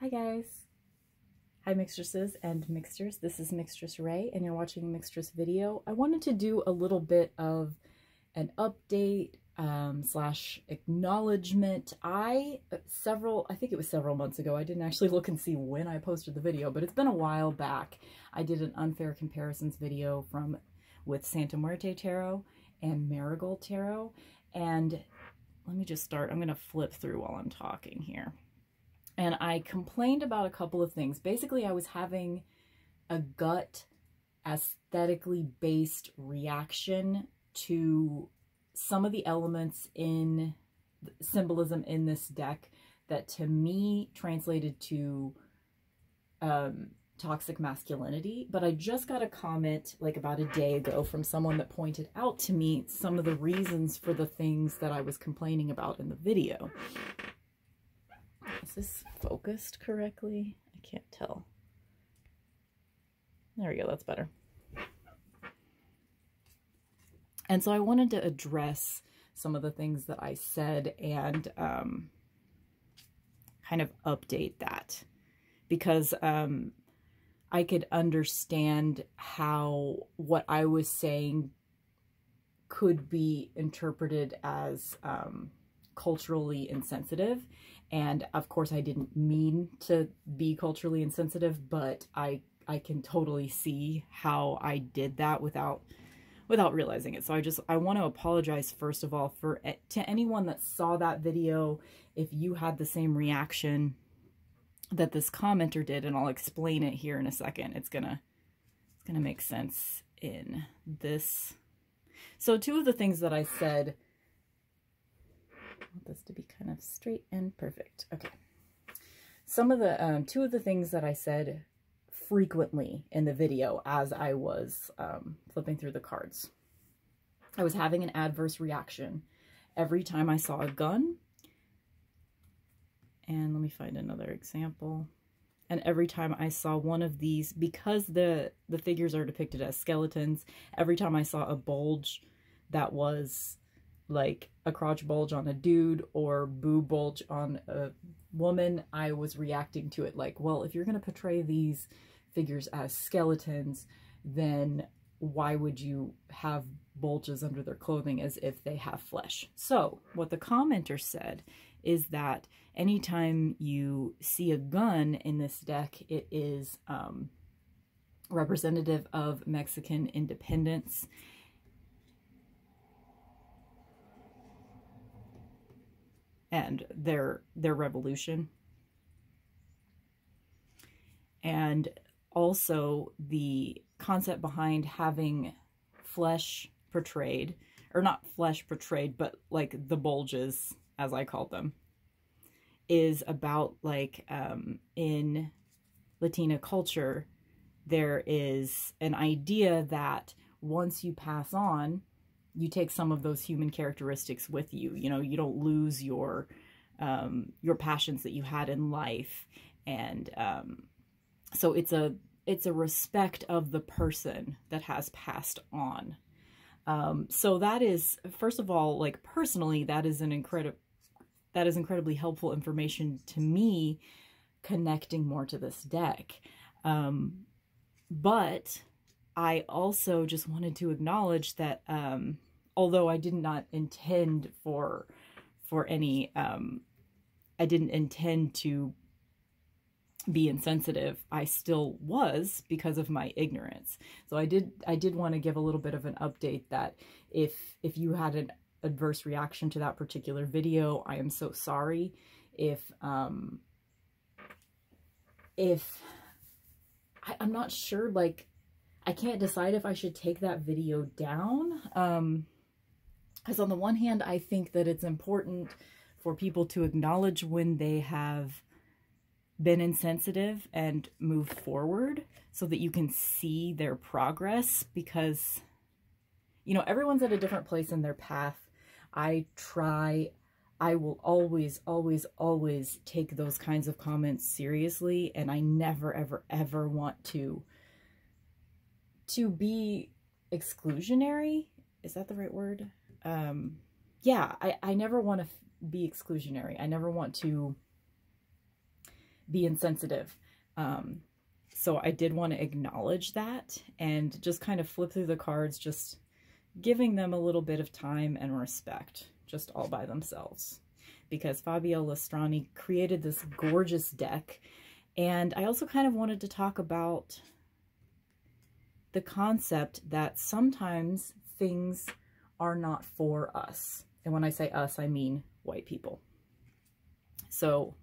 Hi guys. Hi Mixtresses and Mixters. This is Mixtress Ray and you're watching a Mixtress video. I wanted to do a little bit of an update slash acknowledgement. I think it was several months ago. I didn't actually look and see when I posted the video, but it's been a while back. I did an unfair comparisons video with Santa Muerte Tarot and Marigold Tarot. And let me just start. I'm going to flip through while I'm talking here. And I complained about a couple of things. Basically, I was having a gut aesthetically based reaction to some of the elements in symbolism in this deck that to me translated to toxic masculinity. But I just got a comment like about a day ago from someone that pointed out to me some of the reasons for the things that I was complaining about in the video. Is this focused correctly? I can't tell. There we go, that's better. And so I wanted to address some of the things that I said and kind of update that, because I could understand how what I was saying could be interpreted as culturally insensitive. And of course I didn't mean to be culturally insensitive, but I can totally see how I did that without realizing it. So I want to apologize first of all to anyone that saw that video if you had the same reaction that this commenter did, and I'll explain it here in a second. It's gonna make sense in this. So two of the things that I said, I want this to be kind of straight and perfect. Okay. Some of the, two of the things that I said frequently in the video as I was flipping through the cards. I was having an adverse reaction every time I saw a gun. And let me find another example. And every time I saw one of these, because the figures are depicted as skeletons, every time I saw a bulge that was like a crotch bulge on a dude or boob bulge on a woman, I was reacting to it like, well, if you're going to portray these figures as skeletons, then why would you have bulges under their clothing as if they have flesh? So what the commenter said is that anytime you see a gun in this deck, it is representative of Mexican independence. And their revolution. And also the concept behind having flesh portrayed, or not flesh portrayed, but like the bulges, as I called them, is about like in Latina culture, there is an idea that once you pass on, you take some of those human characteristics with you. You know, you don't lose your passions that you had in life. And so it's a respect of the person that has passed on. So that is, first of all, like personally, that is incredibly helpful information to me, connecting more to this deck. But I also just wanted to acknowledge that although I did not intend for any, I didn't intend to be insensitive, I still was because of my ignorance. So I did want to give a little bit of an update that if you had an adverse reaction to that particular video, I am so sorry. If I'm not sure, like, I can't decide if I should take that video down. Because on the one hand, I think that it's important for people to acknowledge when they have been insensitive and move forward so that you can see their progress, because, you know, everyone's at a different place in their path. I will always, always, always take those kinds of comments seriously, and I never, ever, ever want to be exclusionary. Is that the right word? Yeah, I never want to be exclusionary. I never want to be insensitive. So I did want to acknowledge that and just kind of flip through the cards, just giving them a little bit of time and respect, just all by themselves. Because Fabio Lastrani created this gorgeous deck. And I also kind of wanted to talk about the concept that sometimes things are not for us. And when I say us, I mean white people. So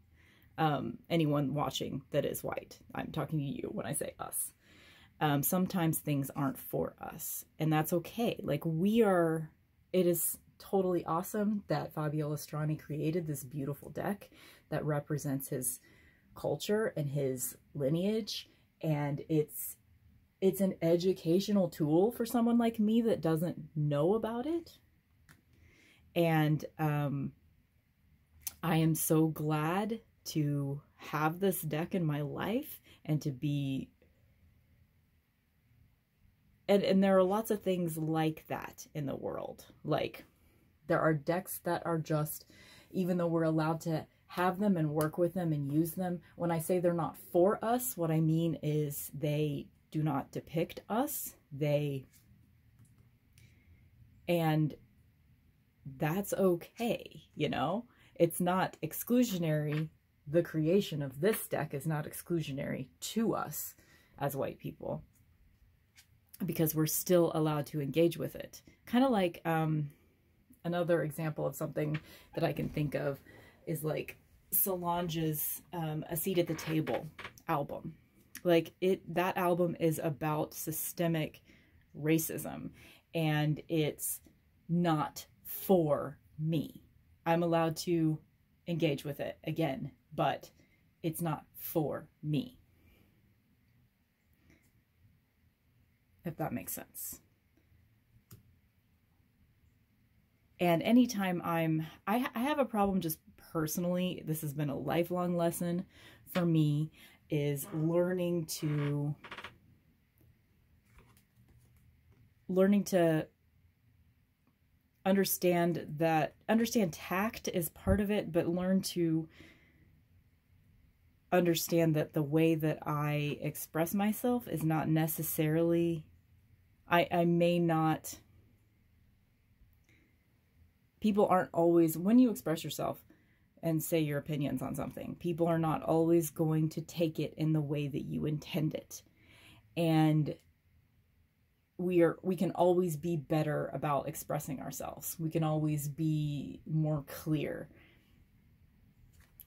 anyone watching that is white, I'm talking to you when I say us. Sometimes things aren't for us, and that's okay. Like, it is totally awesome that Fabio Lastrani created this beautiful deck that represents his culture and his lineage, and it's an educational tool for someone like me that doesn't know about it. And I am so glad to have this deck in my life and to be... And there are lots of things like that in the world. Like, there are decks that are just, even though we're allowed to have them and work with them and use them, when I say they're not for us, what I mean is they do not depict us. And that's okay, you know? It's not exclusionary. The creation of this deck is not exclusionary to us as white people, because we're still allowed to engage with it. Kind of like another example of something that I can think of is like Solange's A Seat at the Table album. Like, that album is about systemic racism, and it's not for me. I'm allowed to engage with it again, but it's not for me. If that makes sense. And anytime I have a problem just personally, this has been a lifelong lesson for me, is learning to understand tact is part of it, but learn to understand that the way that I express myself is not necessarily... I may not... People aren't always... When you express yourself and say your opinions on something, people are not always going to take it in the way that you intend it. And we can always be better about expressing ourselves. We can always be more clear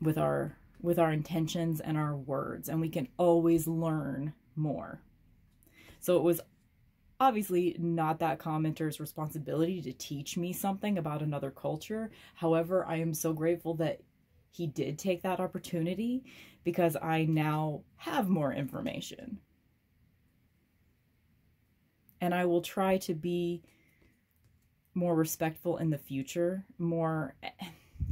with our intentions and our words, and we can always learn more. So it was obviously not that commenter's responsibility to teach me something about another culture. However, I am so grateful that he did take that opportunity, because I now have more information. And I will try to be more respectful in the future, and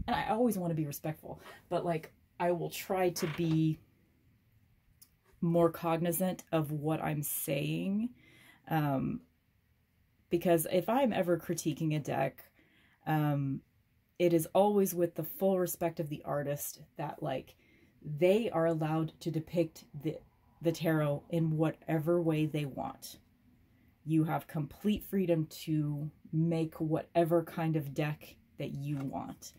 I always want to be respectful, but like, I will try to be more cognizant of what I'm saying. Because if I'm ever critiquing a deck, it is always with the full respect of the artist, that like, they are allowed to depict the tarot in whatever way they want. You have complete freedom to make whatever kind of deck that you want.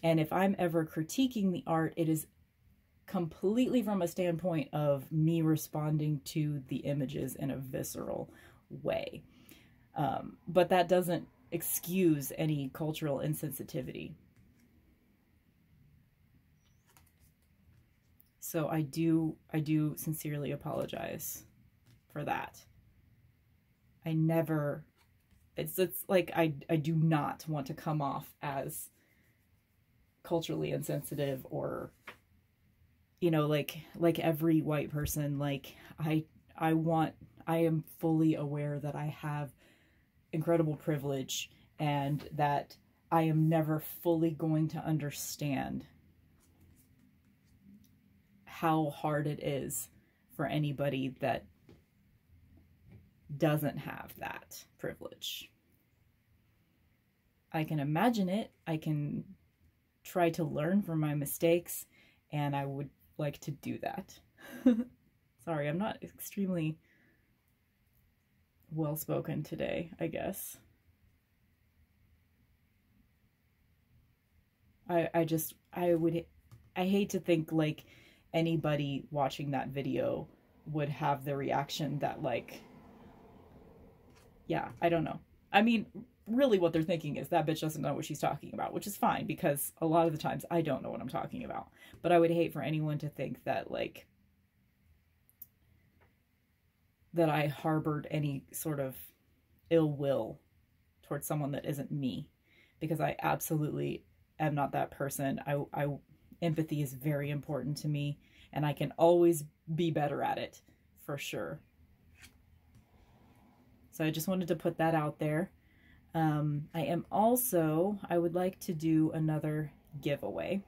And if I'm ever critiquing the art, it is completely from a standpoint of me responding to the images in a visceral way. But that doesn't excuse any cultural insensitivity. So I do sincerely apologize for that. It's like, I do not want to come off as culturally insensitive, or, you know, like every white person. Like, I am fully aware that I have incredible privilege, and that I am never fully going to understand how hard it is for anybody that doesn't have that privilege. I can imagine it. I can try to learn from my mistakes, and I would like to do that. Sorry, I'm not extremely well-spoken today, I guess. I hate to think like anybody watching that video would have the reaction that like, yeah, I don't know. I mean, really what they're thinking is that bitch doesn't know what she's talking about, which is fine because a lot of the times I don't know what I'm talking about. But I would hate for anyone to think that like, that I harbored any sort of ill will towards someone that isn't me, because I absolutely am not that person. Empathy is very important to me, and I can always be better at it, for sure. So I just wanted to put that out there. I would like to do another giveaway.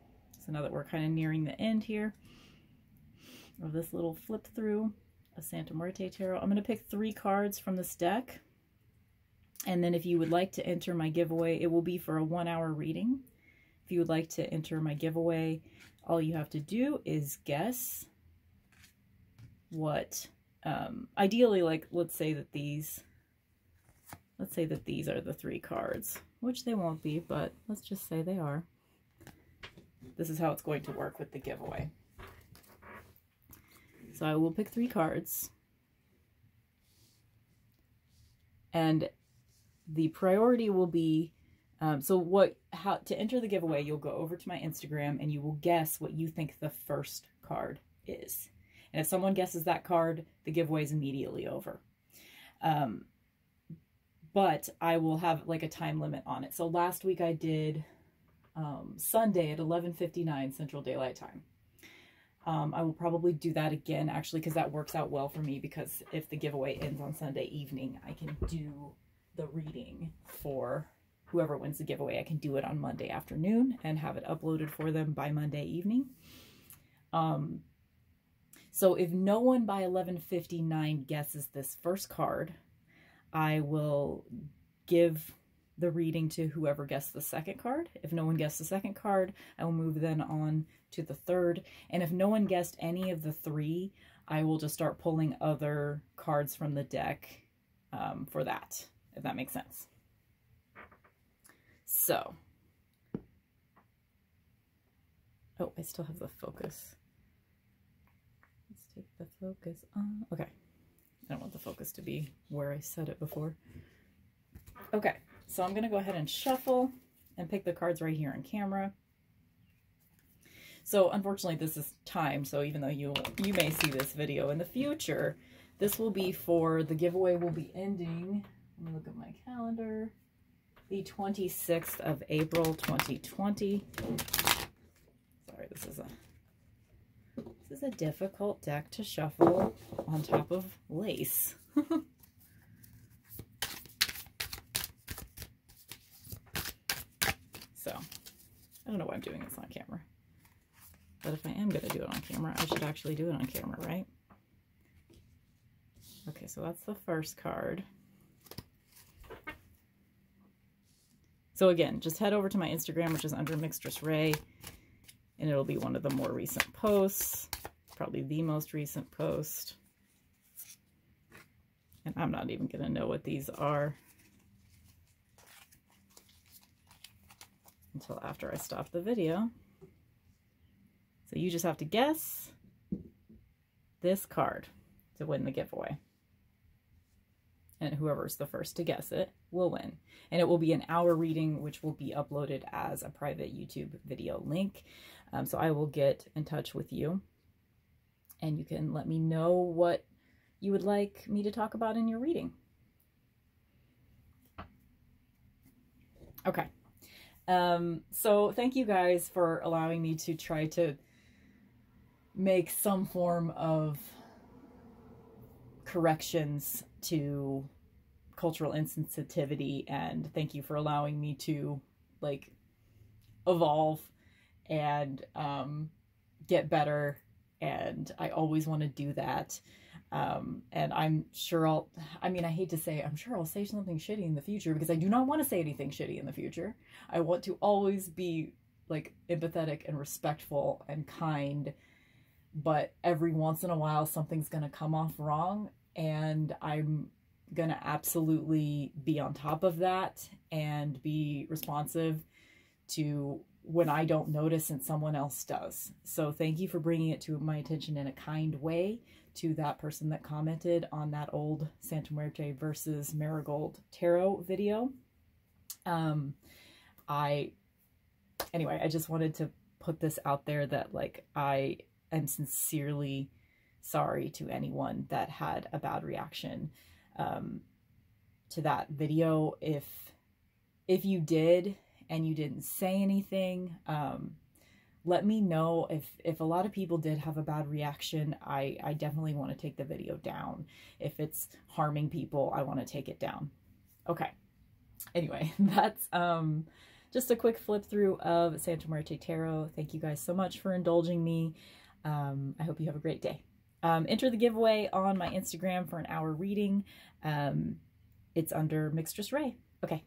So now that we're kind of nearing the end here of this little flip through of Santa Muerte Tarot, I'm going to pick 3 cards from this deck. And then if you would like to enter my giveaway, it will be for a 1-hour reading. If you would like to enter my giveaway, all you have to do is guess what, ideally, like, let's say that these are the 3 cards, which they won't be, but let's just say they are. This is how it's going to work with the giveaway. So I will pick 3 cards. And the priority will be, how to enter the giveaway, you'll go over to my Instagram and you will guess what you think the first card is. And if someone guesses that card, the giveaway is immediately over. But I will have like a time limit on it. So last week I did Sunday at 11:59 Central Daylight Time. I will probably do that again, actually, because that works out well for me, because if the giveaway ends on Sunday evening, I can do the reading for whoever wins the giveaway. I can do it on Monday afternoon and have it uploaded for them by Monday evening. So if no one by 11:59 guesses this first card, I will give the reading to whoever guessed the second card. If no one guessed the second card, I will move then on to the third. And if no one guessed any of the 3, I will just start pulling other cards from the deck for that, if that makes sense. So, oh, I still have the focus. Let's take the focus on. Okay. I don't want the focus to be where I set it before. Okay, so I'm going to go ahead and shuffle and pick the cards right here on camera. So unfortunately this is timed, so even though you may see this video in the future, this will be for, the giveaway will be ending, let me look at my calendar, the 26th of April 2020. Sorry, this is a difficult deck to shuffle on top of lace. So, I don't know why I'm doing this on camera. But if I am going to do it on camera, I should actually do it on camera, right? Okay, so that's the first card. So again, just head over to my Instagram, which is under Mixtress Ray, and it'll be one of the more recent posts, probably the most recent post. And I'm not even going to know what these are until after I stop the video. So you just have to guess this card to win the giveaway. And whoever's the first to guess it will win. And it will be an hour reading, which will be uploaded as a private YouTube video link. So I will get in touch with you and you can let me know what you would like me to talk about in your reading. Okay. So thank you guys for allowing me to try to make some form of corrections to cultural insensitivity, and thank you for allowing me to like evolve and get better, and I always want to do that. And I'm sure I hate to say, I'm sure I'll say something shitty in the future, because I do not want to say anything shitty in the future. I want to always be like empathetic and respectful and kind, but every once in a while something's going to come off wrong, and I'm going to absolutely be on top of that and be responsive to when I don't notice and someone else does. So thank you for bringing it to my attention in a kind way to that person that commented on that old Santa Muerte versus Marigold tarot video. Anyway, I just wanted to put this out there that, like, I am sincerely sorry to anyone that had a bad reaction to that video. If you did and you didn't say anything, let me know. If a lot of people did have a bad reaction, I definitely want to take the video down. If it's harming people, I want to take it down. Okay. Anyway, that's just a quick flip through of Santa Muerte Tarot. Thank you guys so much for indulging me. I hope you have a great day. Enter the giveaway on my Instagram for an hour reading. It's under Mixtress Ray. Okay.